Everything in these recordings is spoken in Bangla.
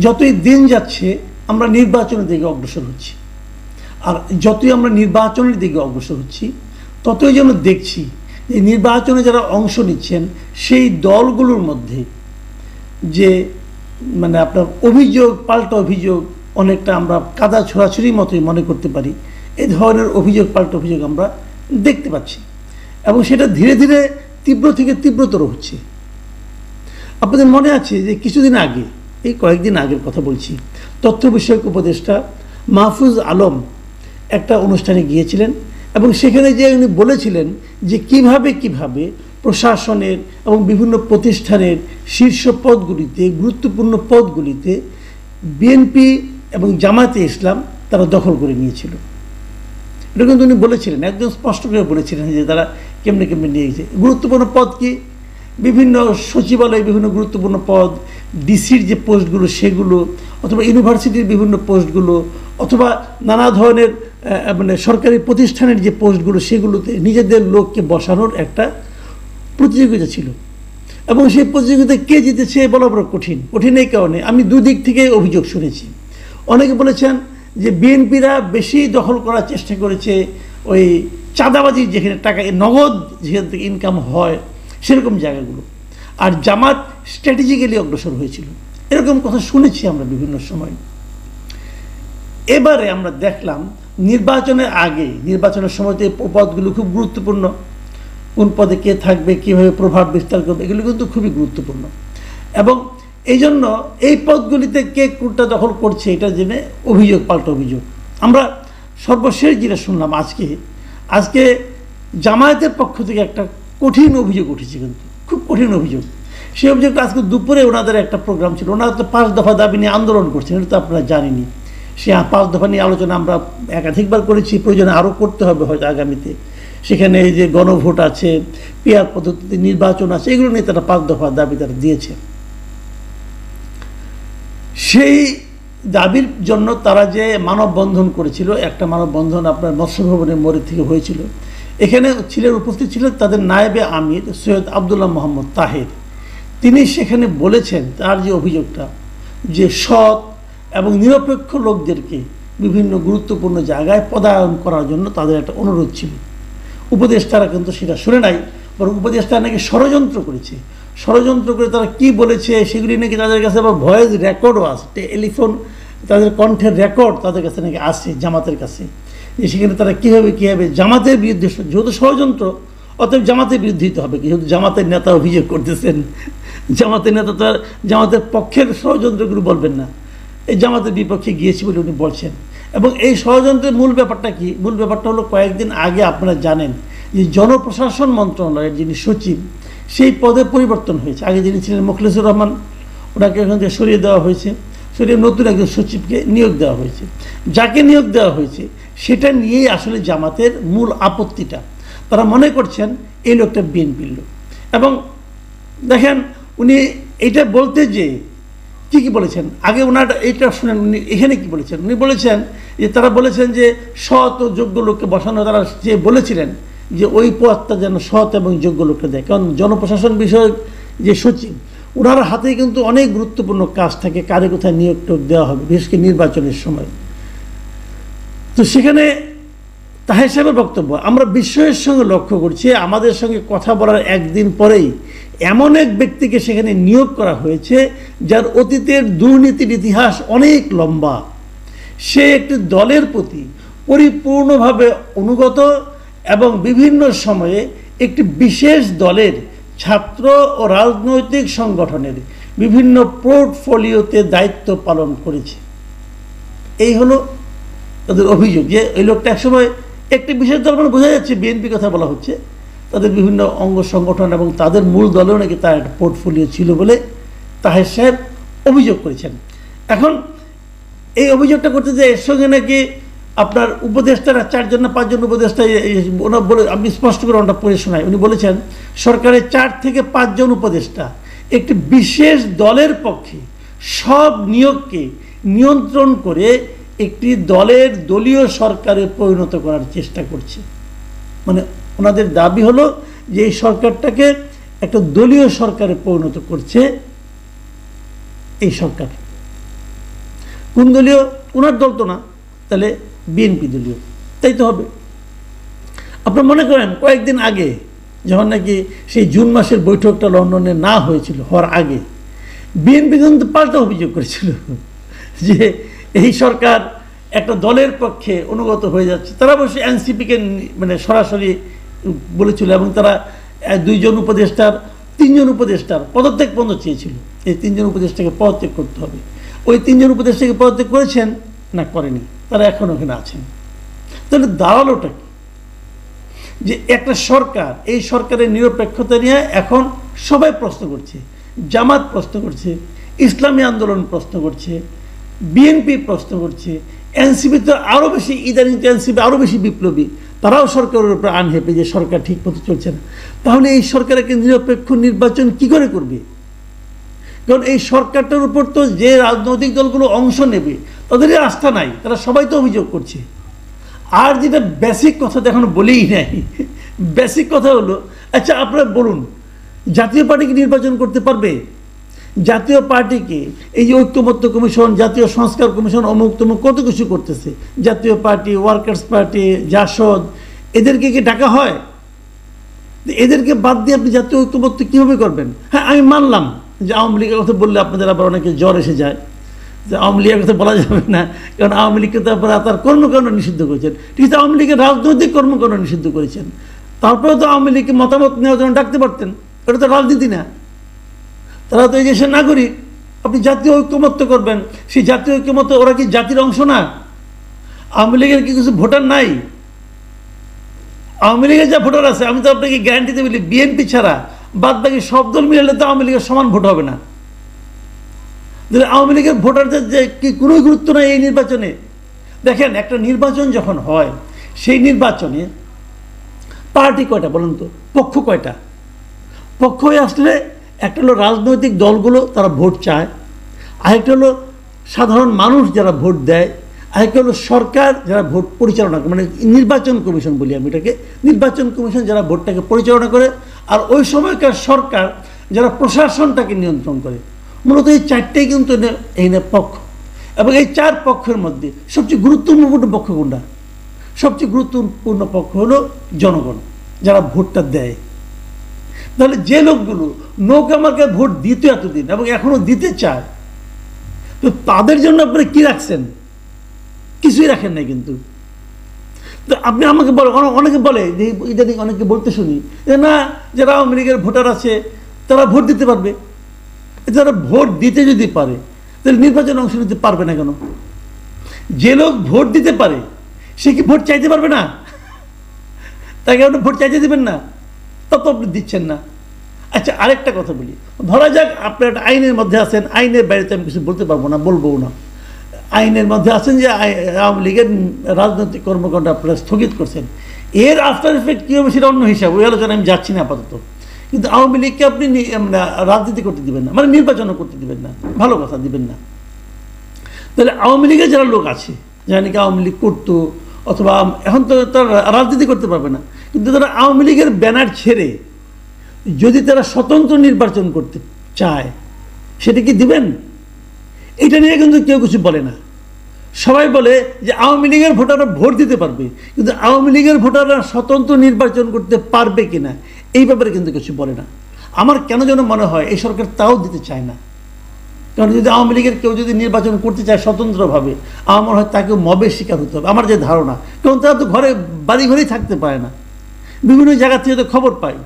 যতই দিন যাচ্ছে আমরা নির্বাচনের দিকে অগ্রসর হচ্ছি, আর যতই আমরা নির্বাচনের দিকে অগ্রসর হচ্ছি ততই যেন দেখছি যে নির্বাচনে যারা অংশ নিচ্ছেন সেই দলগুলোর মধ্যে যে মানে আপনার অভিযোগ, পাল্টা অভিযোগ, অনেকটা আমরা কাদা ছোড়াছুড়ির মতোই মনে করতে পারি, এই ধরনের অভিযোগ পাল্টা অভিযোগ আমরা দেখতে পাচ্ছি এবং সেটা ধীরে ধীরে তীব্র থেকে তীব্রতর হচ্ছে। আপনাদের মনে আছে যে কিছুদিন আগে, এই কয়েকদিন আগের কথা বলছি, তথ্য বিষয়ক উপদেষ্টা মাহফুজ আলম একটা অনুষ্ঠানে গিয়েছিলেন এবং সেখানে যে উনি বলেছিলেন যে কিভাবে প্রশাসনের এবং বিভিন্ন প্রতিষ্ঠানের শীর্ষ পদগুলিতে, গুরুত্বপূর্ণ পদগুলিতে বিএনপি এবং জামায়াতে ইসলাম তারা দখল করে নিয়েছিল। এটা কিন্তু উনি বলেছিলেন, একদম স্পষ্ট করে বলেছিলেন যে তারা কেমনে নিয়ে গেছে। গুরুত্বপূর্ণ পদ কি? বিভিন্ন সচিবালয়, বিভিন্ন গুরুত্বপূর্ণ পদ, ডিসির যে পোস্টগুলো সেগুলো, অথবা ইউনিভার্সিটির বিভিন্ন পোস্টগুলো, অথবা নানা ধরনের মানে সরকারি প্রতিষ্ঠানের যে পোস্টগুলো সেগুলোতে নিজেদের লোককে বসানোর একটা প্রতিযোগিতা ছিল এবং সেই প্রতিযোগিতায় কে জিতেছে বলা বড় কঠিন। এই কারণে আমি দুদিক থেকে অভিযোগ শুনেছি। অনেকে বলেছেন যে বিএনপিরা বেশি দখল করার চেষ্টা করেছে ওই চাঁদাবাজির যেখানে টাকা নগদ যেখান থেকে ইনকাম হয় সেরকম জায়গাগুলো, আর জামাত স্ট্র্যাটেজিক্যালি অগ্রসর হয়েছিল, এরকম কথা শুনেছি আমরা বিভিন্ন সময়। এবারে আমরা দেখলাম নির্বাচনের আগে, নির্বাচনের সময় তো পদগুলো খুব গুরুত্বপূর্ণ, কোন পদে কে থাকবে, কীভাবে প্রভাব বিস্তার করবে, এগুলো কিন্তু খুবই গুরুত্বপূর্ণ এবং এই জন্য এই পদগুলিতে কে কোনটা দখল করছে এটা জেনে অভিযোগ পাল্টা অভিযোগ। আমরা সর্বশেষ যেটা শুনলাম আজকে জামায়াতের পক্ষ থেকে একটা কঠিন অভিযোগ উঠেছে, কিন্তু খুব কঠিন অভিযোগ। সেই অভিযোগটা আজকে দুপুরে ওনাদের একটা প্রোগ্রাম ছিল, ওনারা তো 5 দফা দাবি নিয়ে আন্দোলন করছেন, এটা তো আপনারা জানেনই। সে 5 দফা নিয়ে আলোচনা আমরা একাধিকবার করেছি, প্রয়োজনে আরও করতে হবে হয়তো আগামীতে। সেখানে এই যে গণভোট আছে, পিআর পদ্ধতিতে নির্বাচন আছে, এগুলো নিয়ে তারা 5 দফা দাবি তারা দিয়েছে। সেই দাবির জন্য তারা যে মানববন্ধন করেছিল, একটা মানববন্ধন আপনার মৎস্য ভবনের মোড় থেকে হয়েছিল, এখানে উপস্থিত ছিলেন তাদের নায়েবে আমির সৈয়দ আবদুল্লাহ মোহাম্মদ তাহের। তিনি সেখানে বলেছেন তার যে অভিযোগটা, যে সৎ এবং নিরপেক্ষ লোকদেরকে বিভিন্ন গুরুত্বপূর্ণ জায়গায় পদায়ন করার জন্য তাদের একটা অনুরোধ ছিল। উপদেষ্টারা কিন্তু সেটা শুনে নাই, বরং উপদেষ্টা নাকি ষড়যন্ত্র করেছে। ষড়যন্ত্র করে তারা কি বলেছে সেগুলি নাকি তাদের কাছে আবার ভয়েস রেকর্ডও আছে, টেলিফোন তাদের কণ্ঠের রেকর্ড তাদের কাছে নাকি আছে জামাতের কাছে, যে সেখানে তারা কীভাবে জামাতের বিরুদ্ধে, যেহেতু ষড়যন্ত্র অতএব জামাতের বিরুদ্ধে দিতে হবে, যেহেতু জামাতের নেতা অভিযোগ করতেছেন, জামাতের নেতা তো আর জামাতের পক্ষের ষড়যন্ত্রগুলো বলবেন না, এই জামাতের বিপক্ষে গিয়েছি বলে উনি বলছেন। এবং এই ষড়যন্ত্রের মূল ব্যাপারটা কি? মূল ব্যাপারটা হলো কয়েকদিন আগে আপনারা জানেন যে জনপ্রশাসন মন্ত্রণালয়ের যিনি সচিব, সেই পদে পরিবর্তন হয়েছে। আগে যিনি ছিলেন মোখলেসুর রহমান, ওনাকে এখান থেকে সরিয়ে দেওয়া হয়েছে, সরিয়ে নতুন একজন সচিবকে নিয়োগ দেওয়া হয়েছে। যাকে নিয়োগ দেওয়া হয়েছে সেটা নিয়েই আসলে জামাতের মূল আপত্তিটা। তারা মনে করছেন এই লোকটা বিএনপির লোক। এবং দেখেন উনি এইটা বলতে যে কি বলেছেন, আগে ওনার এইটা শুনেন, উনি এখানে কি বলেছেন। উনি বলেছেন যে তারা বলেছেন যে সৎ ও যোগ্য লোককে বসানো, তারা যে বলেছিলেন যে ওই পদটা যেন সৎ এবং যোগ্য লোককে দেয়, কারণ জনপ্রশাসন বিষয়ক যে সচিব ওনার হাতে কিন্তু অনেক গুরুত্বপূর্ণ কাজ থাকে, কারে কোথায় নিয়োগ দেওয়া হবে, বিশেষ করে নির্বাচনের সময়। তো সেখানে তাহের সাহেবের বক্তব্য আমরা বিস্ময়ের সঙ্গে লক্ষ্য করছি, আমাদের সঙ্গে কথা বলার একদিন পরেই এমন এক ব্যক্তিকে সেখানে নিয়োগ করা হয়েছে যার অতীতের দুর্নীতির ইতিহাস অনেক লম্বা। সে একটি দলের প্রতি পরিপূর্ণভাবে অনুগত এবং বিভিন্ন সময়ে একটি বিশেষ দলের ছাত্র ও রাজনৈতিক সংগঠনের বিভিন্ন পোর্টফোলিওতে দায়িত্ব পালন করেছে। এই হলো তাদের অভিযোগ, যে ওই লোকটা একসময় একটি বিশেষ দল, মানে বোঝা যাচ্ছে বিএনপি কথা বলা হচ্ছে, তাদের বিভিন্ন অঙ্গ সংগঠন এবং তাদের মূল দলেও নাকি তার একটা পোর্টফোলিও ছিল বলে তাহের সাহেব অভিযোগ করেছেন। এখন এই অভিযোগটা করতে যে এর সঙ্গে নাকি আপনার উপদেষ্টারা 4 জন না 5 জন উপদেষ্টা, ওনার বলে আমি স্পষ্ট করে ওনাটা পড়ে শোনাই। উনি বলেছেন সরকারের 4 থেকে 5 জন উপদেষ্টা একটি বিশেষ দলের পক্ষে সব নিয়োগকে নিয়ন্ত্রণ করে একটি দলের দলীয় সরকারে পরিণত করার চেষ্টা করছে। মানে ওনাদের দাবি হলো যে এই সরকারটাকে একটা দলীয় সরকারে পরিণত করছে এই সরকার। কোন দলীয়? ওনার দল তো না, তাহলে বিএনপি দলীয়, তাই তো হবে। আপনার মনে করেন কয়েকদিন আগে যখন নাকি সেই জুন মাসের বৈঠকটা লন্ডনে না হয়েছিল, হওয়ার আগে বিএনপি কিন্তু পাল্টা অভিযোগ করেছিল যে এই সরকার একটা দলের পক্ষে অনুগত হয়ে যাচ্ছে। তারা অবশ্যই এনসিপিকে মানে সরাসরি বলেছিল, এবং তারা 2 জন উপদেষ্টার 3 জন উপদেষ্টার পদত্যাগ পর্যন্ত চেয়েছিল। এই 3 জন উপদেষ্টাকে পদত্যাগ করতে হবে। ওই 3 জন উপদেষ্টাকে পদত্যাগ করেছেন না? করেনি, তারা এখন ওখানে আছেন। তাহলে দাঁড়ালোটা কি? যে একটা সরকার, এই সরকারের নিরপেক্ষতা নিয়ে এখন সবাই প্রশ্ন করছে। জামাত প্রশ্ন করছে, ইসলামী আন্দোলন প্রশ্ন করছে, বিএনপি প্রশ্ন করছে, এনসিপি তো আরও বেশি, ইদানিং এনসিপি আরও বেশি বিপ্লবী, তারাও সরকারের উপরে আনহেপে যে সরকার ঠিক মতো চলছে না। তাহলে এই সরকার একটা নিরপেক্ষ নির্বাচন কি করে করবে? কারণ এই সরকারটার উপর তো যে রাজনৈতিক দলগুলো অংশ নেবে তাদেরই আস্থা নাই, তারা সবাই তো অভিযোগ করছে। আর যেটা বেসিক কথা তো এখনো বলেই নাই, বেসিক কথা হলো, আচ্ছা আপনারা বলুন, জাতীয় পার্টি কি নির্বাচন করতে পারবে? জাতীয় পার্টিকে এই যে ঐক্যমত্য কমিশন, জাতীয় সংস্কার কমিশন, অমুক তমুক কত কিছু করতেছে, জাতীয় পার্টি, ওয়ার্কার্স পার্টি, জাসদ, এদেরকে কি ডাকা হয়? এদেরকে বাদ দিয়ে আপনি জাতীয় ঐক্যমত্য কীভাবে করবেন? হ্যাঁ, আমি মানলাম যে আওয়ামী লীগের কথা বললে আপনাদের আবার অনেকে জ্বর এসে যায়, যে আওয়ামী লীগের কথা বলা যাবে না, কারণ আওয়ামী লীগকে তারপরে তার কর্মকাণ্ড নিষিদ্ধ করেছেন। ঠিক আছে, আওয়ামী লীগের রাজনৈতিক কর্মকাণ্ড নিষিদ্ধ করেছেন, তারপরেও তো আওয়ামী লীগকে মতামত নেওয়ার জন্য ডাকতে পারতেন। এটা তো রাজনীতি না, তারা তো এই দেশের নাগরিক। আপনি জাতীয় ঐক্যমত্য করবেন, সেই জাতীয় ঐক্যমত্য, ওরা কি জাতির অংশ না? আওয়ামী লীগের কি কিছু ভোটার নাই? আওয়ামী লীগের যা ভোটার আছে, আমি তো আপনাকে গ্যারান্টিতে বলি, বিএনপি ছাড়া বাদ বাকি সব দল মিলালে তো আওয়ামী লীগের সমান ভোট হবে না। আওয়ামী লীগের ভোটারদের যে কি কোনো গুরুত্ব নেই এই নির্বাচনে। দেখেন, একটা নির্বাচন যখন হয়, সেই নির্বাচনে পার্টি কয়টা বলুন তো? পক্ষ কয়টা? পক্ষ হয়ে আসলে একটা হলো রাজনৈতিক দলগুলো, তারা ভোট চায়, আরেকটা হলো সাধারণ মানুষ যারা ভোট দেয়, আরেকটা হলো সরকার যারা ভোট পরিচালনা করে, মানে নির্বাচন কমিশন বলি আমি এটাকে, নির্বাচন কমিশন যারা ভোটটাকে পরিচালনা করে, আর ওই সময়কার সরকার যারা প্রশাসনটাকে নিয়ন্ত্রণ করে। মূলত এই চারটেই কিন্তু এই পক্ষ, এবং এই 4 পক্ষের মধ্যে সবচেয়ে গুরুত্বপূর্ণ পক্ষ কোনটা? সবচেয়ে গুরুত্বপূর্ণ পক্ষ হলো জনগণ, যারা ভোটটা দেয়। তাহলে যে লোকগুলো নৌকামাকে ভোট দিত এতদিন এবং এখনো দিতে চায়, তো তাদের জন্য আপনারা কি রাখছেন? কিছুই রাখেন নাই। কিন্তু তো আপনি আমাকে বলে, অনেকে বলে যে ইদানিং অনেকে বলতে শুনি যে না, যারা আওয়ামী লীগের ভোটার আছে তারা ভোট দিতে পারবে। যারা ভোট দিতে যদি পারে, তাহলে নির্বাচনে অংশ নিতে পারবে না কেন? যে লোক ভোট দিতে পারে সে কি ভোট চাইতে পারবে না? তাকে আপনি ভোট চাইতে দেবেন না? তা তো আপনি দিচ্ছেন না। আচ্ছা, আরেকটা কথা বলি, ধরা যাক আপনার একটা আইনের মধ্যে আছেন, আইনের বাইরে আমি কিছু বলতে পারবো না, বলবো না, আইনের মধ্যে আছেন যে আওয়ামী লীগের রাজনৈতিক কর্মকাণ্ড আপনারা স্থগিত করছেন। এর আফটার এফেক্ট কী হবে সেটা অন্য হিসাব, ওই আলোচনা আমি যাচ্ছি না আপাতত। কিন্তু আওয়ামী লীগকে আপনি রাজনীতি করতে দিবেন না, মানে নির্বাচনও করতে দিবেন না, ভালো কথা, দিবেন না। তাহলে আওয়ামী লীগের যারা লোক আছে, যারা নাকি আওয়ামী লীগ করতো, অথবা এখন তো তারা রাজনীতি করতে পারবে না, কিন্তু তারা আওয়ামী লীগের ব্যানার ছেড়ে যদি তারা স্বতন্ত্র নির্বাচন করতে চায়, সেটা কি দিবেন? এটা নিয়ে কিন্তু কেউ কিছু বলে না। সবাই বলে যে আওয়ামী লীগের ভোটাররা ভোট দিতে পারবে, কিন্তু আওয়ামী লীগের ভোটাররা স্বতন্ত্র নির্বাচন করতে পারবে কিনা এই ব্যাপারে কিন্তু কিছু বলে না। আমার কেন যেন মনে হয় এই সরকার তাও দিতে চায় না। কারণ যদি আওয়ামী লীগের কেউ যদি নির্বাচন করতে চায় স্বতন্ত্রভাবে, আমার মনে হয় তাকেও মবের শিকার হতে হবে, আমার যে ধারণা। কারণ তারা তো বাড়ি ঘরেই থাকতে পারে না, বিভিন্ন জায়গা থেকে তো খবর পাই।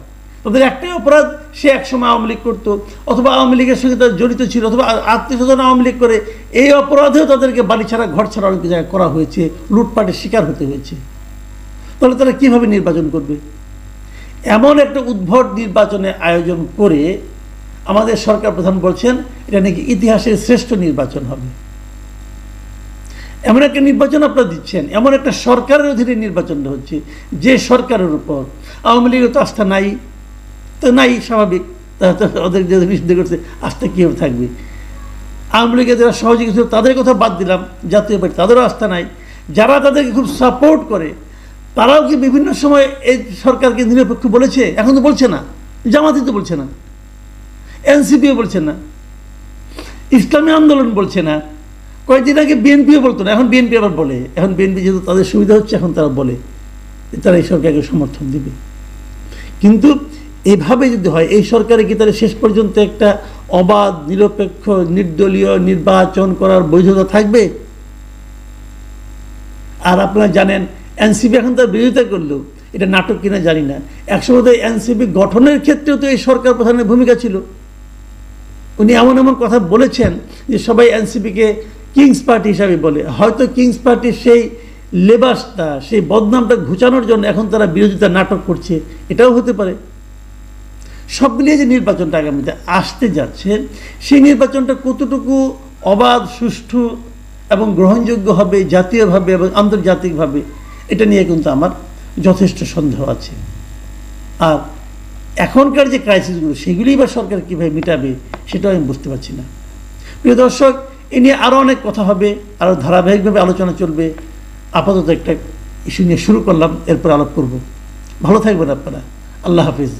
তাদের একটাই অপরাধ, সে একসময় আওয়ামী লীগ করতো, অথবা আওয়ামী লীগের সঙ্গে তারা জড়িত ছিল, অথবা আত্মীয় স্বজন আওয়ামী লীগ করে। এই অপরাধেও তাদেরকে বাড়ি ছাড়া, ঘর ছাড়া অনেক জায়গায় করা হয়েছে, লুটপাটের শিকার হতে হয়েছে। তাহলে তারা কীভাবে নির্বাচন করবে? এমন একটা উদ্ভট নির্বাচনের আয়োজন করে আমাদের সরকার প্রধান বলছেন এটা নাকি ইতিহাসের শ্রেষ্ঠ নির্বাচন হবে। এমন একটা নির্বাচন আপনারা দিচ্ছেন, এমন একটা সরকারের অধীনে নির্বাচনটা হচ্ছে, যে সরকারের উপর আওয়ামী লীগের তো আস্থা নাই, তো নাই, স্বাভাবিক, তারা তো ওদের যে নিষিদ্ধ করছে, আস্থা কীভাবে থাকবে? আওয়ামী লীগের যারা সহযোগী ছিল তাদের কথা বাদ দিলাম, জাতীয় পার্টি তাদেরও আস্থা নাই। যারা তাদেরকে খুব সাপোর্ট করে তারাও কি বিভিন্ন সময় এই সরকারকে নিরপেক্ষ বলেছে? এখন তো বলছে না, জামাতি তো বলছে না, এনসিপিও বলছে না, ইসলামী আন্দোলন বলছে না, কয়েকদিন আগে বিএনপিও বলতো না, এখন বিএনপি আবার বলে। এখন বিএনপি যেহেতু তাদের সুবিধা হচ্ছে, এখন তারা বলে তারা এই সরকারকে সমর্থন দিবে। কিন্তু এইভাবে যদি হয়, এই সরকারে কি তারা শেষ পর্যন্ত একটা অবাধ নিরপেক্ষ নির্দলীয় নির্বাচন করার বৈধতা থাকবে? আর আপনারা জানেন এনসিপি এখন তার বিরোধিতা করলেও, এটা নাটক কিনা জানি না, একসময় এনসিপি গঠনের ক্ষেত্রেও তো এই সরকার প্রধানের ভূমিকা ছিল। উনি এমন এমন কথা বলেছেন যে সবাই এনসিপিকে কিংস পার্টি হিসাবে বলে। হয়তো কিংস পার্টির সেই লেবাসটা, সেই বদনামটা ঘুচানোর জন্য এখন তারা বিরোধিতা নাটক করছে, এটাও হতে পারে। সব মিলিয়ে যে নির্বাচনটা আগামীতে আসতে যাচ্ছে, সেই নির্বাচনটা কতটুকু অবাধ, সুষ্ঠু এবং গ্রহণযোগ্য হবে জাতীয়ভাবে এবং আন্তর্জাতিকভাবে, এটা নিয়ে কিন্তু আমার যথেষ্ট সন্দেহ আছে। আর এখনকার যে ক্রাইসিসগুলো, সেগুলি বা সরকার কীভাবে মেটাবে, সেটাও আমি বুঝতে পারছি না। প্রিয় দর্শক, এ নিয়ে আরও অনেক কথা হবে, আরও ধারাবাহিকভাবে আলোচনা চলবে। আপাতত একটা ইস্যু নিয়ে শুরু করলাম, এরপর আলাপ করব। ভালো থাকবেন আপনারা। আল্লাহ হাফিজ।